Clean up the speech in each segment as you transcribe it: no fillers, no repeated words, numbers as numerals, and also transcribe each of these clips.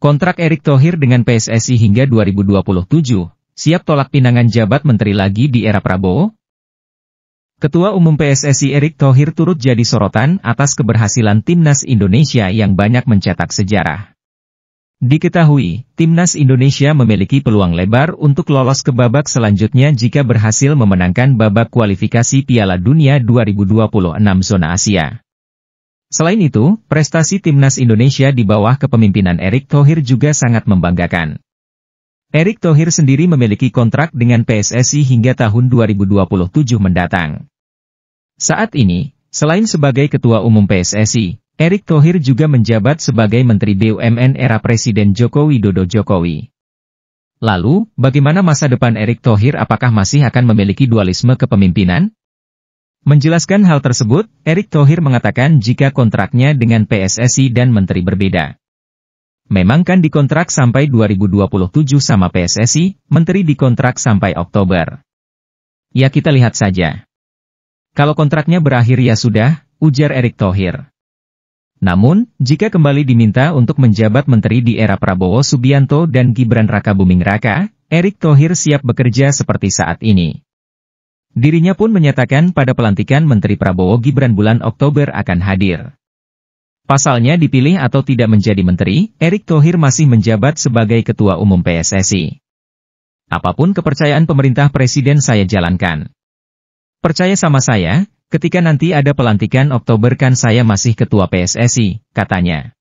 Kontrak Erick Thohir dengan PSSI hingga 2027, siap tolak pinangan jabat menteri lagi di era Prabowo? Ketua Umum PSSI Erick Thohir turut jadi sorotan atas keberhasilan Timnas Indonesia yang banyak mencetak sejarah. Diketahui, Timnas Indonesia memiliki peluang lebar untuk lolos ke babak selanjutnya jika berhasil memenangkan babak kualifikasi Piala Dunia 2026 zona Asia. Selain itu, prestasi Timnas Indonesia di bawah kepemimpinan Erick Thohir juga sangat membanggakan. Erick Thohir sendiri memiliki kontrak dengan PSSI hingga tahun 2027 mendatang. Saat ini, selain sebagai Ketua Umum PSSI, Erick Thohir juga menjabat sebagai Menteri BUMN era Presiden Joko Widodo Jokowi. Lalu, bagaimana masa depan Erick Thohir, apakah masih akan memiliki dualisme kepemimpinan? Menjelaskan hal tersebut, Erick Thohir mengatakan jika kontraknya dengan PSSI dan Menteri berbeda. Memang kan dikontrak sampai 2027 sama PSSI, Menteri dikontrak sampai Oktober. Ya kita lihat saja. Kalau kontraknya berakhir ya sudah, ujar Erick Thohir. Namun, jika kembali diminta untuk menjabat Menteri di era Prabowo Subianto dan Gibran Rakabuming Raka, Erick Thohir siap bekerja seperti saat ini. Dirinya pun menyatakan pada pelantikan Menteri Prabowo Gibran bulan Oktober akan hadir. Pasalnya dipilih atau tidak menjadi menteri, Erick Thohir masih menjabat sebagai Ketua Umum PSSI. Apapun kepercayaan pemerintah Presiden saya jalankan. Percaya sama saya, ketika nanti ada pelantikan Oktober kan saya masih Ketua PSSI, katanya.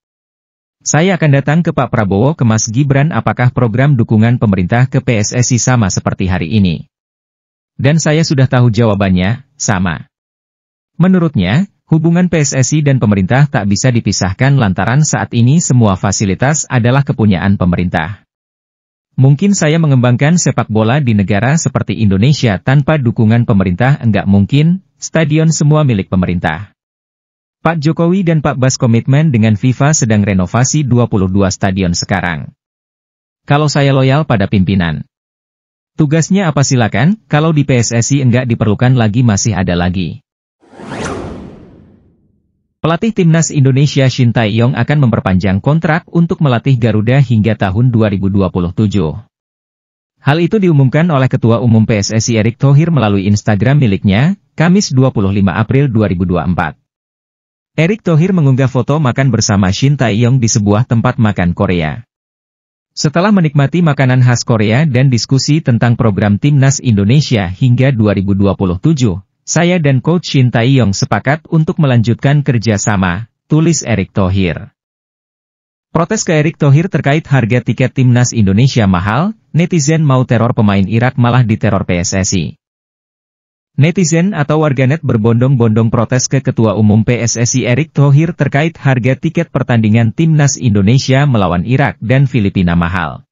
Saya akan datang ke Pak Prabowo ke Mas Gibran apakah program dukungan pemerintah ke PSSI sama seperti hari ini. Dan saya sudah tahu jawabannya, sama. Menurutnya, hubungan PSSI dan pemerintah tak bisa dipisahkan lantaran saat ini semua fasilitas adalah kepunyaan pemerintah. Mungkin saya mengembangkan sepak bola di negara seperti Indonesia tanpa dukungan pemerintah enggak mungkin, stadion semua milik pemerintah. Pak Jokowi dan Pak Bas komitmen dengan FIFA sedang renovasi 22 stadion sekarang. Kalau saya loyal pada pimpinan. Tugasnya apa silakan, kalau di PSSI enggak diperlukan lagi masih ada lagi. Pelatih Timnas Indonesia Shin Tae-yong akan memperpanjang kontrak untuk melatih Garuda hingga tahun 2027. Hal itu diumumkan oleh Ketua Umum PSSI Erick Thohir melalui Instagram miliknya, Kamis 25 April 2024. Erick Thohir mengunggah foto makan bersama Shin Tae-yong di sebuah tempat makan Korea. Setelah menikmati makanan khas Korea dan diskusi tentang program Timnas Indonesia hingga 2027, saya dan Coach Shin Tae-yong sepakat untuk melanjutkan kerjasama, tulis Erick Thohir. Protes ke Erick Thohir terkait harga tiket Timnas Indonesia mahal, netizen mau teror pemain Irak malah diteror PSSI. Netizen atau warganet berbondong-bondong protes ke Ketua Umum PSSI Erick Thohir terkait harga tiket pertandingan Timnas Indonesia melawan Irak dan Filipina mahal.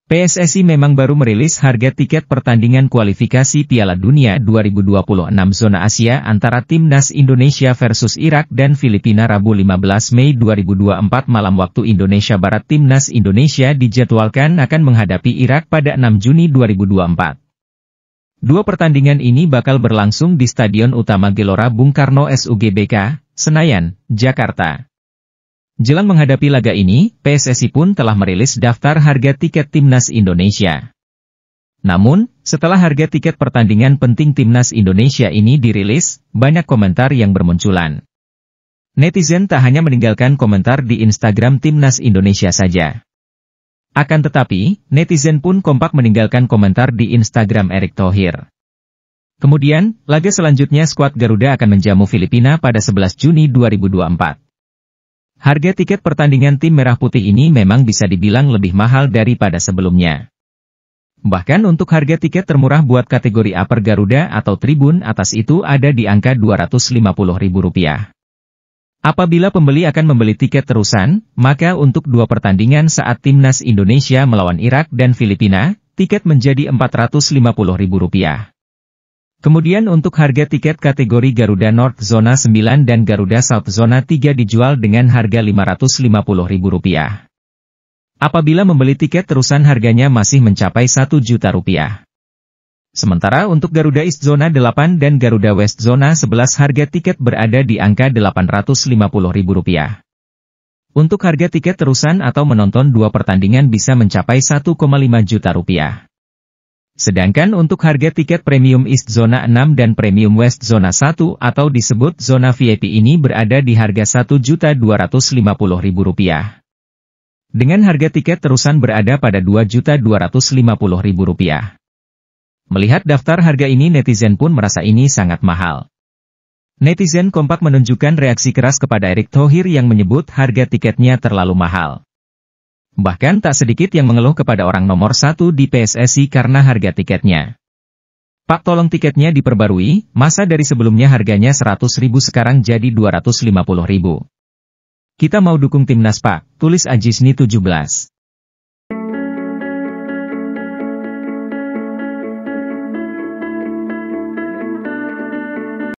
PSSI memang baru merilis harga tiket pertandingan kualifikasi Piala Dunia 2026 zona Asia antara Timnas Indonesia versus Irak dan Filipina Rabu 15 Mei 2024 malam waktu Indonesia Barat. Timnas Indonesia dijadwalkan akan menghadapi Irak pada 6 Juni 2024. Dua pertandingan ini bakal berlangsung di Stadion Utama Gelora Bung Karno SUGBK, Senayan, Jakarta. Jelang menghadapi laga ini, PSSI pun telah merilis daftar harga tiket Timnas Indonesia. Namun, setelah harga tiket pertandingan penting Timnas Indonesia ini dirilis, banyak komentar yang bermunculan. Netizen tak hanya meninggalkan komentar di Instagram Timnas Indonesia saja. Akan tetapi, netizen pun kompak meninggalkan komentar di Instagram Erick Thohir. Kemudian, laga selanjutnya skuad Garuda akan menjamu Filipina pada 11 Juni 2024. Harga tiket pertandingan tim Merah Putih ini memang bisa dibilang lebih mahal daripada sebelumnya. Bahkan untuk harga tiket termurah buat kategori upper Garuda atau tribun atas itu ada di angka Rp250.000. Apabila pembeli akan membeli tiket terusan, maka untuk dua pertandingan saat Timnas Indonesia melawan Irak dan Filipina, tiket menjadi Rp450.000. Kemudian untuk harga tiket kategori Garuda North Zona 9 dan Garuda South Zona 3 dijual dengan harga Rp550.000. Apabila membeli tiket terusan harganya masih mencapai Rp1 juta. Sementara untuk Garuda East Zona 8 dan Garuda West Zona 11 harga tiket berada di angka Rp850.000. Untuk harga tiket terusan atau menonton dua pertandingan bisa mencapai Rp1,5 juta. Sedangkan untuk harga tiket Premium East Zona 6 dan Premium West Zona 1 atau disebut Zona VIP ini berada di harga Rp1.250.000. Dengan harga tiket terusan berada pada Rp2.250.000. Melihat daftar harga ini netizen pun merasa ini sangat mahal. Netizen kompak menunjukkan reaksi keras kepada Erick Thohir yang menyebut harga tiketnya terlalu mahal. Bahkan tak sedikit yang mengeluh kepada orang nomor satu di PSSI karena harga tiketnya. Pak, tolong tiketnya diperbarui, masa dari sebelumnya harganya 100.000 sekarang jadi 250.000. Kita mau dukung timnas Pak, tulis Ajisni 17.